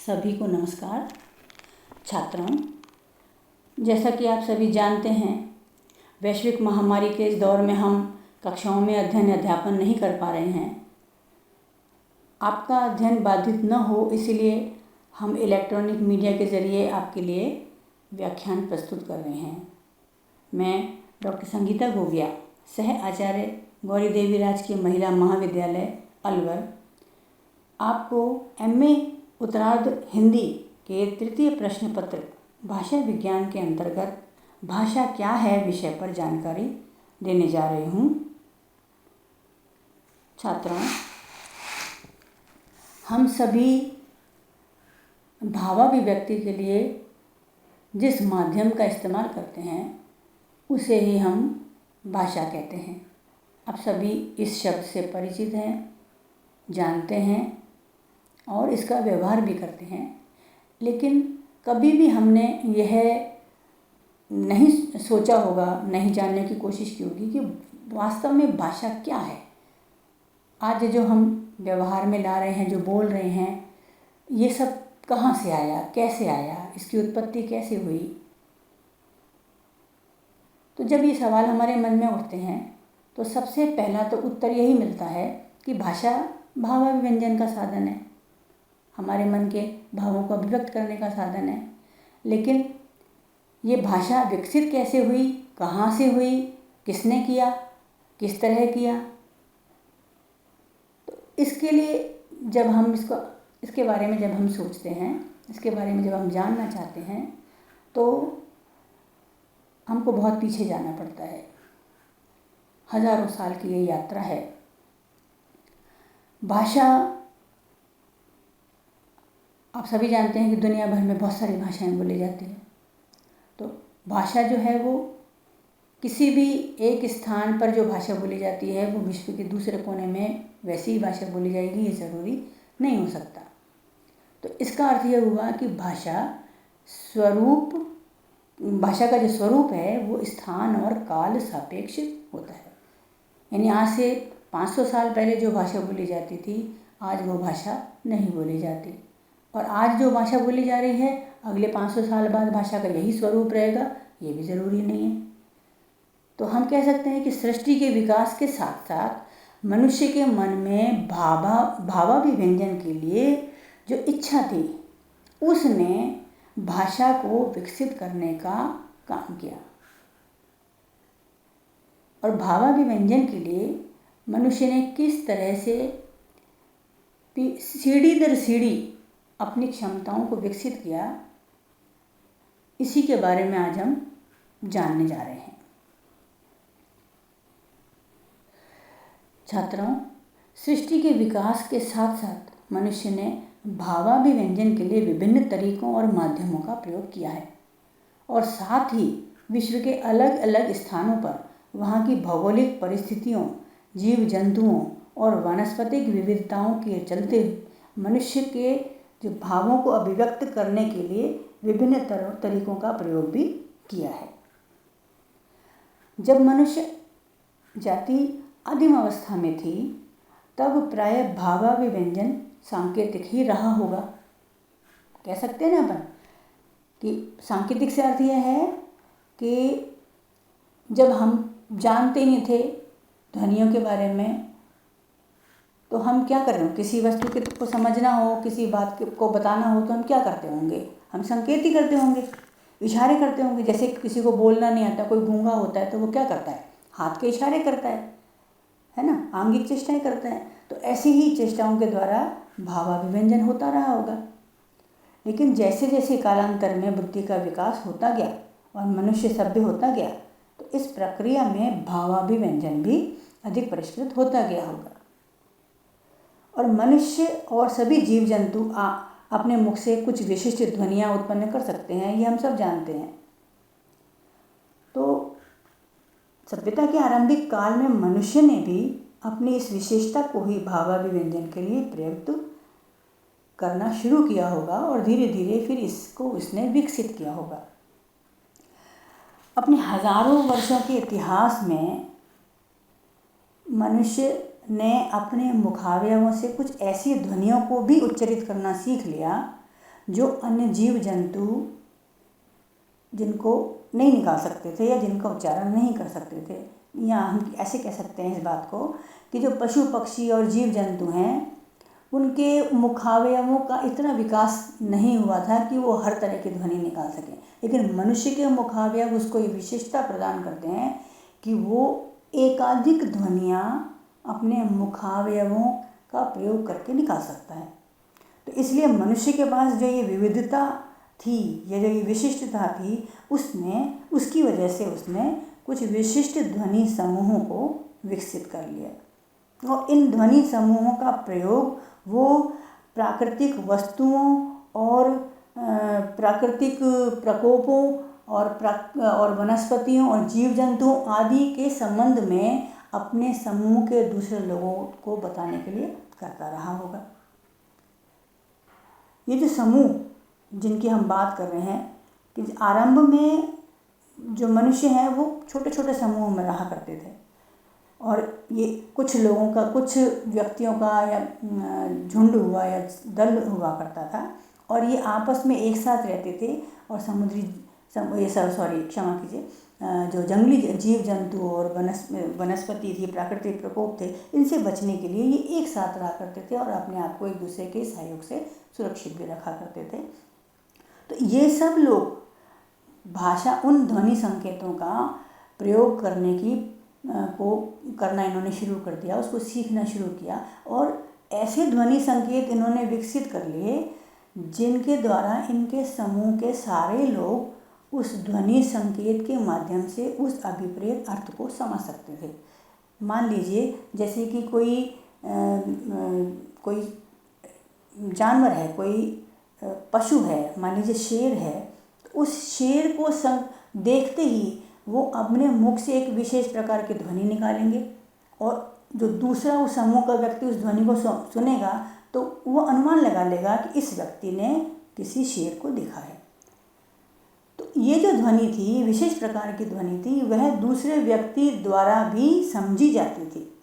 सभी को नमस्कार। छात्रों, जैसा कि आप सभी जानते हैं, वैश्विक महामारी के इस दौर में हम कक्षाओं में अध्ययन अध्यापन नहीं कर पा रहे हैं। आपका अध्ययन बाधित न हो इसलिए हम इलेक्ट्रॉनिक मीडिया के ज़रिए आपके लिए व्याख्यान प्रस्तुत कर रहे हैं। मैं डॉक्टर संगीता गोगिया, सह आचार्य गौरी देवी राजकीय महिला महाविद्यालय अलवर, आपको एमए उत्तरार्ध हिंदी के तृतीय प्रश्न पत्र भाषा विज्ञान के अंतर्गत भाषा क्या है विषय पर जानकारी देने जा रही हूँ। छात्रों, हम सभी भावाभिव्यक्ति के लिए जिस माध्यम का इस्तेमाल करते हैं उसे ही हम भाषा कहते हैं। आप सभी इस शब्द से परिचित हैं, जानते हैं और इसका व्यवहार भी करते हैं, लेकिन कभी भी हमने यह नहीं सोचा होगा, नहीं जानने की कोशिश की होगी कि वास्तव में भाषा क्या है। आज जो हम व्यवहार में ला रहे हैं, जो बोल रहे हैं, ये सब कहाँ से आया, कैसे आया, इसकी उत्पत्ति कैसे हुई। तो जब ये सवाल हमारे मन में उठते हैं तो सबसे पहला तो उत्तर यही मिलता है कि भाषा भावाभिव्यंजन का साधन है, हमारे मन के भावों को अभिव्यक्त करने का साधन है। लेकिन ये भाषा विकसित कैसे हुई, कहाँ से हुई, किसने किया, किस तरह किया, तो इसके लिए जब हम इसके बारे में जब हम सोचते हैं, इसके बारे में जब हम जानना चाहते हैं तो हमको बहुत पीछे जाना पड़ता है। हजारों साल की ये यात्रा है। भाषा, आप सभी जानते हैं कि दुनिया भर में बहुत सारी भाषाएं बोली जाती हैं। तो भाषा जो है वो किसी भी एक स्थान पर जो भाषा बोली जाती है वो विश्व के दूसरे कोने में वैसी ही भाषा बोली जाएगी, ये ज़रूरी नहीं हो सकता। तो इसका अर्थ यह हुआ कि भाषा का जो स्वरूप है वो स्थान और काल सापेक्ष होता है। यानी आज से 500 साल पहले जो भाषा बोली जाती थी, आज वो भाषा नहीं बोली जाती, और आज जो भाषा बोली जा रही है अगले 500 साल बाद भाषा का यही स्वरूप रहेगा, ये भी ज़रूरी नहीं है। तो हम कह सकते हैं कि सृष्टि के विकास के साथ साथ मनुष्य के मन में भावाभिव्यंजन के लिए जो इच्छा थी उसने भाषा को विकसित करने का काम किया, और भावाभिव्यंजन के लिए मनुष्य ने किस तरह से सीढ़ी दर सीढ़ी अपनी क्षमताओं को विकसित किया, इसी के बारे में आज हम जानने जा रहे हैं। छात्रों, सृष्टि के विकास के साथ साथ मनुष्य ने भावाभिव्यंजन के लिए विभिन्न तरीकों और माध्यमों का प्रयोग किया है, और साथ ही विश्व के अलग अलग स्थानों पर वहाँ की भौगोलिक परिस्थितियों, जीव जंतुओं और वनस्पतिक विविधताओं के चलते मनुष्य के जो भावों को अभिव्यक्त करने के लिए विभिन्न तरीकों का प्रयोग भी किया है। जब मनुष्य जाति आदिम अवस्था में थी तब प्रायः भावाभिव्यंजन सांकेतिक ही रहा होगा। कह सकते हैं ना अपन कि सांकेतिक से अर्थ यह है कि जब हम जानते नहीं थे ध्वनियों के बारे में, तो हम क्या कर रहे हो, किसी वस्तु को समझना हो, किसी बात को बताना हो तो हम क्या करते होंगे, हम संकेत ही करते होंगे, इशारे करते होंगे। जैसे किसी को बोलना नहीं आता, कोई गूंगा होता है तो वो क्या करता है, हाथ के इशारे करता है ना, आंगिक चेष्टाएं करता है। तो ऐसी ही चेष्टाओं के द्वारा भावाभिव्यंजन होता रहा होगा। लेकिन जैसे जैसे कालांतर में बुद्धि का विकास होता गया और मनुष्य सभ्य होता गया, तो इस प्रक्रिया में भावाभिव्यंजन भी अधिक परिष्कृत होता गया होगा, और मनुष्य और सभी जीव जंतु अपने मुख से कुछ विशिष्ट ध्वनियाँ उत्पन्न कर सकते हैं, ये हम सब जानते हैं। तो सभ्यता के आरंभिक काल में मनुष्य ने भी अपनी इस विशेषता को ही भावाभिव्यंजन के लिए प्रयुक्त करना शुरू किया होगा, और धीरे धीरे फिर इसने विकसित किया होगा। अपने हजारों वर्षों के इतिहास में मनुष्य ने अपने मुखावयवों से कुछ ऐसी ध्वनियों को भी उच्चारित करना सीख लिया जो अन्य जीव जंतु जिनको नहीं निकाल सकते थे या जिनका उच्चारण नहीं कर सकते थे, या हम ऐसे कह सकते हैं इस बात को कि जो पशु पक्षी और जीव जंतु हैं उनके मुखावयवों का इतना विकास नहीं हुआ था कि वो हर तरह की ध्वनि निकाल सकें, लेकिन मनुष्य के मुखावयव उसको ये विशेषता प्रदान करते हैं कि वो एकाधिक ध्वनियाँ अपने मुखावयवों का प्रयोग करके निकाल सकता है। तो इसलिए मनुष्य के पास जो ये विविधता थी, ये जो ये विशिष्टता थी, उसकी वजह से उसने कुछ विशिष्ट ध्वनि समूहों को विकसित कर लिया और इन ध्वनि समूहों का प्रयोग वो प्राकृतिक वस्तुओं और प्राकृतिक प्रकोपों और वनस्पतियों और जीव जंतुओं आदि के संबंध में अपने समूह के दूसरे लोगों को बताने के लिए करता रहा होगा। ये जो समूह जिनकी हम बात कर रहे हैं कि आरंभ में जो मनुष्य हैं वो छोटे छोटे समूहों में रहा करते थे और ये कुछ लोगों का, कुछ व्यक्तियों का या झुंड हुआ या दल हुआ करता था और ये आपस में एक साथ रहते थे और क्षमा कीजिए, जो जंगली जीव जंतु और वनस्पति थी, प्राकृतिक प्रकोप थे, इनसे बचने के लिए ये एक साथ रहा करते थे और अपने आप को एक दूसरे के सहयोग से सुरक्षित भी रखा करते थे। तो ये सब लोग भाषा, उन ध्वनि संकेतों का प्रयोग करना इन्होंने शुरू कर दिया, उसको सीखना शुरू किया और ऐसे ध्वनि संकेत इन्होंने विकसित कर लिए जिनके द्वारा इनके समूह के सारे लोग उस ध्वनि संकेत के माध्यम से उस अभिप्रेत अर्थ को समझ सकते थे। मान लीजिए जैसे कि कोई जानवर है, कोई पशु है, मान लीजिए शेर है, तो उस शेर को देखते ही वो अपने मुख से एक विशेष प्रकार की ध्वनि निकालेंगे और जो दूसरा उस समूह का व्यक्ति उस ध्वनि को सुनेगा तो वो अनुमान लगा लेगा कि इस व्यक्ति ने किसी शेर को देखा है। तो ये जो ध्वनि थी, विशेष प्रकार की ध्वनि थी, वह दूसरे व्यक्ति द्वारा भी समझी जाती थी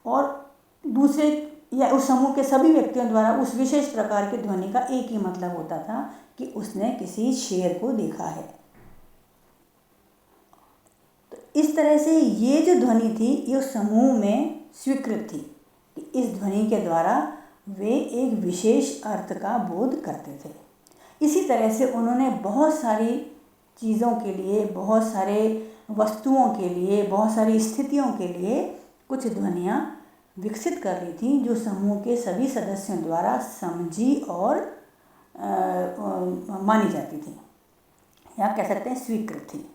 और दूसरे या उस समूह के सभी व्यक्तियों द्वारा उस विशेष प्रकार की ध्वनि का एक ही मतलब होता था कि उसने किसी शेर को देखा है। तो इस तरह से ये जो ध्वनि थी ये उस समूह में स्वीकृत थी कि इस ध्वनि के द्वारा वे एक विशेष अर्थ का बोध करते थे। इसी तरह से उन्होंने बहुत सारी चीज़ों के लिए, बहुत सारे वस्तुओं के लिए, बहुत सारी स्थितियों के लिए कुछ ध्वनियाँ विकसित कर ली थी जो समूह के सभी सदस्यों द्वारा समझी और मानी जाती थी या कह सकते हैं स्वीकृत थी।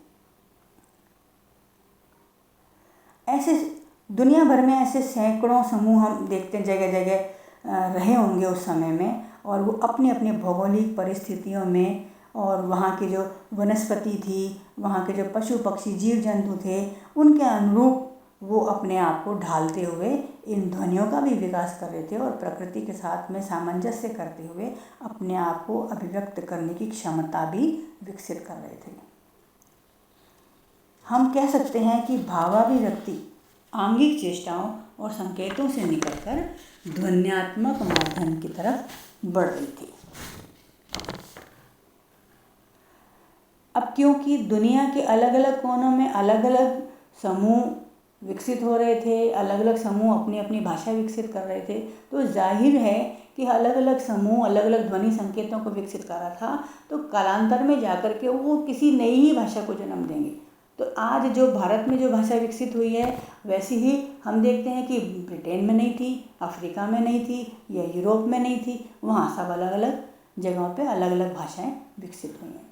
ऐसे दुनिया भर में ऐसे सैकड़ों समूह हम देखते हैं, जगह जगह रहे होंगे उस समय में और वो अपनी अपनी भौगोलिक परिस्थितियों में और वहाँ की जो वनस्पति थी, वहाँ के जो पशु पक्षी जीव जंतु थे, उनके अनुरूप वो अपने आप को ढालते हुए इन ध्वनियों का भी विकास कर रहे थे और प्रकृति के साथ में सामंजस्य करते हुए अपने आप को अभिव्यक्त करने की क्षमता भी विकसित कर रहे थे। हम कह सकते हैं कि भावाभिव्यक्ति आंगिक चेष्टाओं और संकेतों से निकलकर ध्वन्यात्मक माध्यम की तरफ बढ़ रही थी। अब क्योंकि दुनिया के अलग अलग कोनों में अलग अलग समूह विकसित हो रहे थे, अलग अलग समूह अपनी अपनी भाषा विकसित कर रहे थे, तो जाहिर है कि अलग अलग समूह अलग अलग ध्वनि संकेतों को विकसित कर रहा था, तो कालांतर में जाकर के वो किसी नई ही भाषा को जन्म देंगे। तो आज जो भारत में जो भाषा विकसित हुई है वैसी ही हम देखते हैं कि ब्रिटेन में नहीं थी, अफ्रीका में नहीं थी या यूरोप में नहीं थी, वहाँ सब अलग अलग जगहों पे अलग अलग भाषाएं विकसित हुई हैं।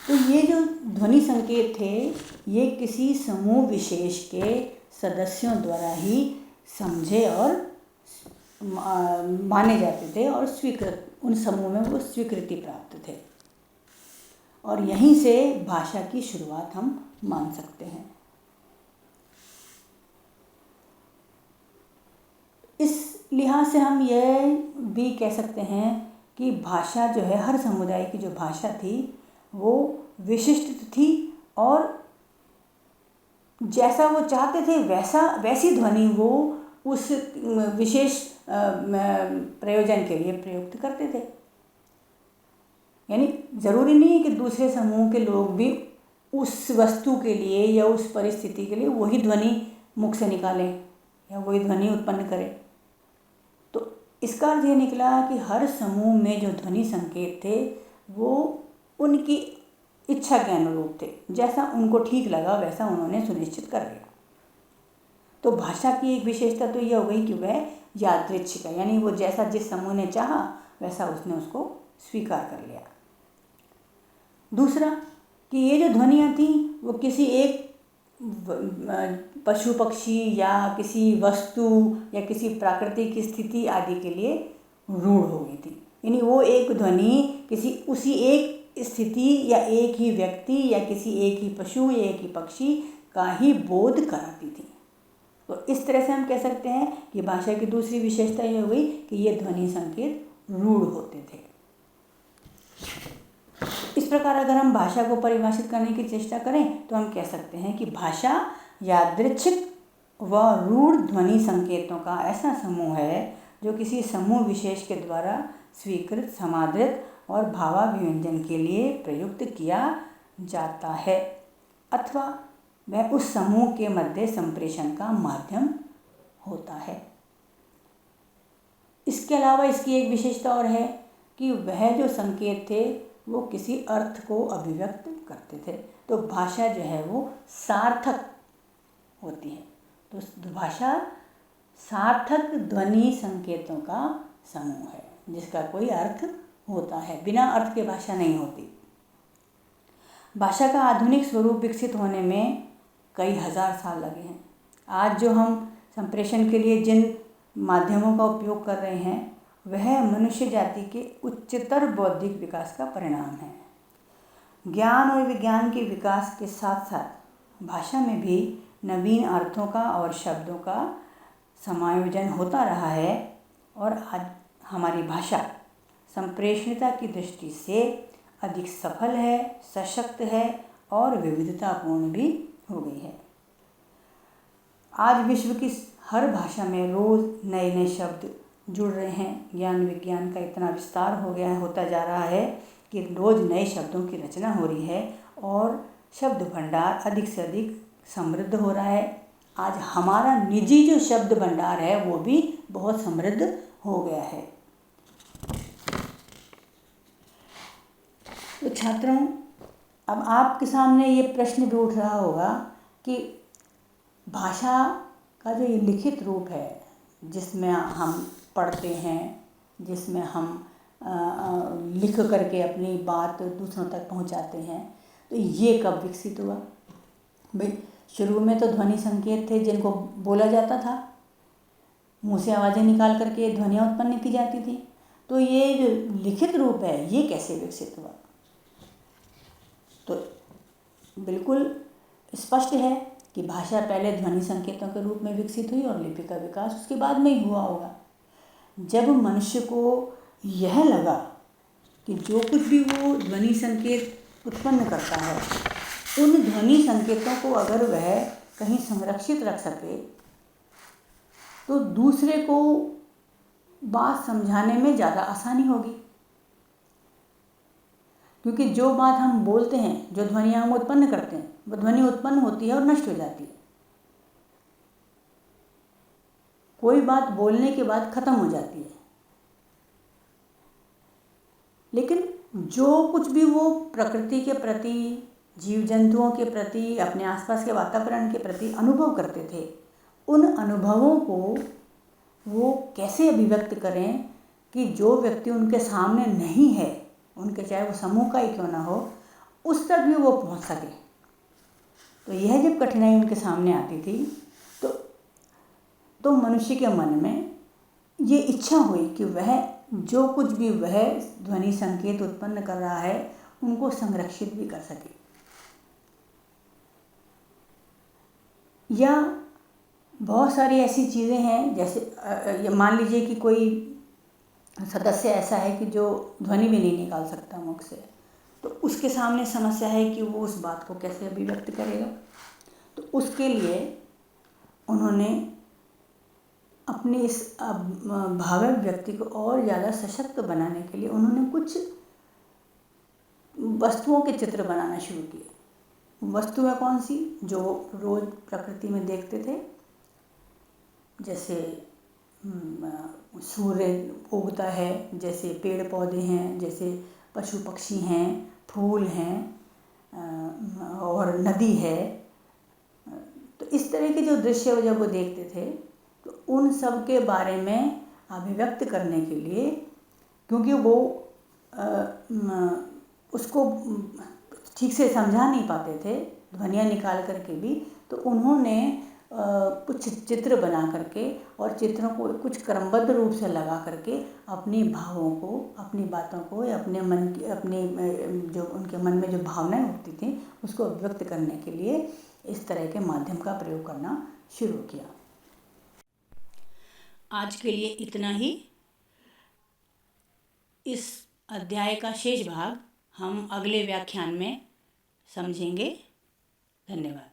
तो ये जो ध्वनि संकेत थे ये किसी समूह विशेष के सदस्यों द्वारा ही समझे और माने जाते थे और स्वीकृत, उन समूह में वो स्वीकृति प्राप्त थे और यहीं से भाषा की शुरुआत हम मान सकते हैं। इस लिहाज से हम यह भी कह सकते हैं कि भाषा जो है, हर समुदाय की जो भाषा थी वो विशिष्ट थी और जैसा वो चाहते थे वैसी ध्वनि वो उस विशेष प्रयोजन के लिए प्रयुक्त करते थे। यानी ज़रूरी नहीं है कि दूसरे समूह के लोग भी उस वस्तु के लिए या उस परिस्थिति के लिए वही ध्वनि मुख से निकालें या वही ध्वनि उत्पन्न करें। तो इसका अर्थ ये निकला कि हर समूह में जो ध्वनि संकेत थे वो उनकी इच्छा के अनुरूप थे, जैसा उनको ठीक लगा वैसा उन्होंने सुनिश्चित कर लिया। तो भाषा की एक विशेषता तो यह हो गई कि वह यादृच्छिक है, यानी वो जैसा जिस समूह ने चाहा वैसा उसने उसको स्वीकार कर लिया। दूसरा कि ये जो ध्वनियाँ थीं वो किसी एक पशु पक्षी या किसी वस्तु या किसी प्राकृतिक स्थिति आदि के लिए रूढ़ हो गई थी। यानी वो एक ध्वनि किसी उसी एक स्थिति या एक ही व्यक्ति या किसी एक ही पशु या एक ही पक्षी का ही बोध कराती थी। तो इस तरह से हम कह सकते हैं कि भाषा की दूसरी विशेषता यह हो गई कि ये ध्वनि संकेत रूढ़ होते थे। इस प्रकार अगर हम भाषा को परिभाषित करने की चेष्टा करें तो हम कह सकते हैं कि भाषा यादृच्छिक व रूढ़ ध्वनि संकेतों का ऐसा समूह है जो किसी समूह विशेष के द्वारा स्वीकृत, समादृत और भावाभिव्यंजन के लिए प्रयुक्त किया जाता है अथवा वह उस समूह के मध्य संप्रेषण का माध्यम होता है। इसके अलावा इसकी एक विशेषता और है कि वह जो संकेत थे वो किसी अर्थ को अभिव्यक्त करते थे। तो भाषा जो है वो सार्थक होती है। तो भाषा सार्थक ध्वनि संकेतों का समूह है जिसका कोई अर्थ होता है, बिना अर्थ के भाषा नहीं होती। भाषा का आधुनिक स्वरूप विकसित होने में कई हजार साल लगे हैं। आज जो हम संप्रेषण के लिए जिन माध्यमों का उपयोग कर रहे हैं वह मनुष्य जाति के उच्चतर बौद्धिक विकास का परिणाम है। ज्ञान और विज्ञान के विकास के साथ साथ भाषा में भी नवीन अर्थों का और शब्दों का समायोजन होता रहा है और आज हमारी भाषा संप्रेषणीयता की दृष्टि से अधिक सफल है, सशक्त है और विविधतापूर्ण भी हो गई है। आज विश्व की हर भाषा में रोज़ नए नए शब्द जुड़ रहे हैं। ज्ञान विज्ञान का इतना विस्तार होता जा रहा है कि रोज़ नए शब्दों की रचना हो रही है और शब्द भंडार अधिक से अधिक समृद्ध हो रहा है। आज हमारा निजी जो शब्द भंडार है वो भी बहुत समृद्ध हो गया है। तो छात्रों, अब आपके सामने ये प्रश्न भी उठ रहा होगा कि भाषा का जो ये लिखित रूप है जिसमें हम पढ़ते हैं, जिसमें हम लिख करके अपनी बात दूसरों तक पहुंचाते हैं, तो ये कब विकसित हुआ? भाई शुरू में तो ध्वनि संकेत थे जिनको बोला जाता था, मुंह से आवाज़ें निकाल करके ध्वनियाँ उत्पन्न की जाती थी। तो ये जो लिखित रूप है ये कैसे विकसित हुआ? तो बिल्कुल स्पष्ट है कि भाषा पहले ध्वनि संकेतों के रूप में विकसित हुई और लिपि का विकास उसके बाद में ही हुआ होगा। जब मनुष्य को यह लगा कि जो कुछ भी वो ध्वनि संकेत उत्पन्न करता है उन ध्वनि संकेतों को अगर वह कहीं संरक्षित रख सके तो दूसरे को बात समझाने में ज़्यादा आसानी होगी। क्योंकि जो बात हम बोलते हैं, जो ध्वनियाँ हम उत्पन्न करते हैं, वो ध्वनि उत्पन्न होती है और नष्ट हो जाती है। कोई बात बोलने के बाद खत्म हो जाती है, लेकिन जो कुछ भी वो प्रकृति के प्रति, जीव जंतुओं के प्रति, अपने आसपास के वातावरण के प्रति अनुभव करते थे, उन अनुभवों को वो कैसे अभिव्यक्त करें कि जो व्यक्ति उनके सामने नहीं है, उनके चाहे वो समूह का ही क्यों ना हो, उस तक भी वो पहुंच सके। तो यह जब कठिनाई उनके सामने आती थी तो मनुष्य के मन में ये इच्छा हुई कि वह जो कुछ भी वह ध्वनि संकेत उत्पन्न कर रहा है उनको संरक्षित भी कर सके। या बहुत सारी ऐसी चीज़ें हैं, जैसे मान लीजिए कि कोई सदस्य ऐसा है कि जो ध्वनि भी नहीं निकाल सकता मुख से, तो उसके सामने समस्या है कि वो उस बात को कैसे अभिव्यक्त करेगा। तो उसके लिए उन्होंने अपनी इस भावुक व्यक्ति को और ज़्यादा सशक्त बनाने के लिए उन्होंने कुछ वस्तुओं के चित्र बनाना शुरू किए। वस्तुएं कौन सी? जो रोज़ प्रकृति में देखते थे, जैसे सूर्य उगता है, जैसे पेड़ पौधे हैं, जैसे पशु पक्षी हैं, फूल हैं, और नदी है। तो इस तरह के जो दृश्य जब वो देखते थे तो उन सब के बारे में अभिव्यक्त करने के लिए, क्योंकि वो उसको ठीक से समझा नहीं पाते थे ध्वनियाँ निकाल करके भी, तो उन्होंने कुछ चित्र बना करके और चित्रों को कुछ क्रमबद्ध रूप से लगा करके अपने भावों को, अपनी बातों को या अपने मन की, अपने जो उनके मन में जो भावनाएं उठती थी उसको अभिव्यक्त करने के लिए इस तरह के माध्यम का प्रयोग करना शुरू किया। आज के लिए इतना ही। इस अध्याय का शेष भाग हम अगले व्याख्यान में समझेंगे। धन्यवाद।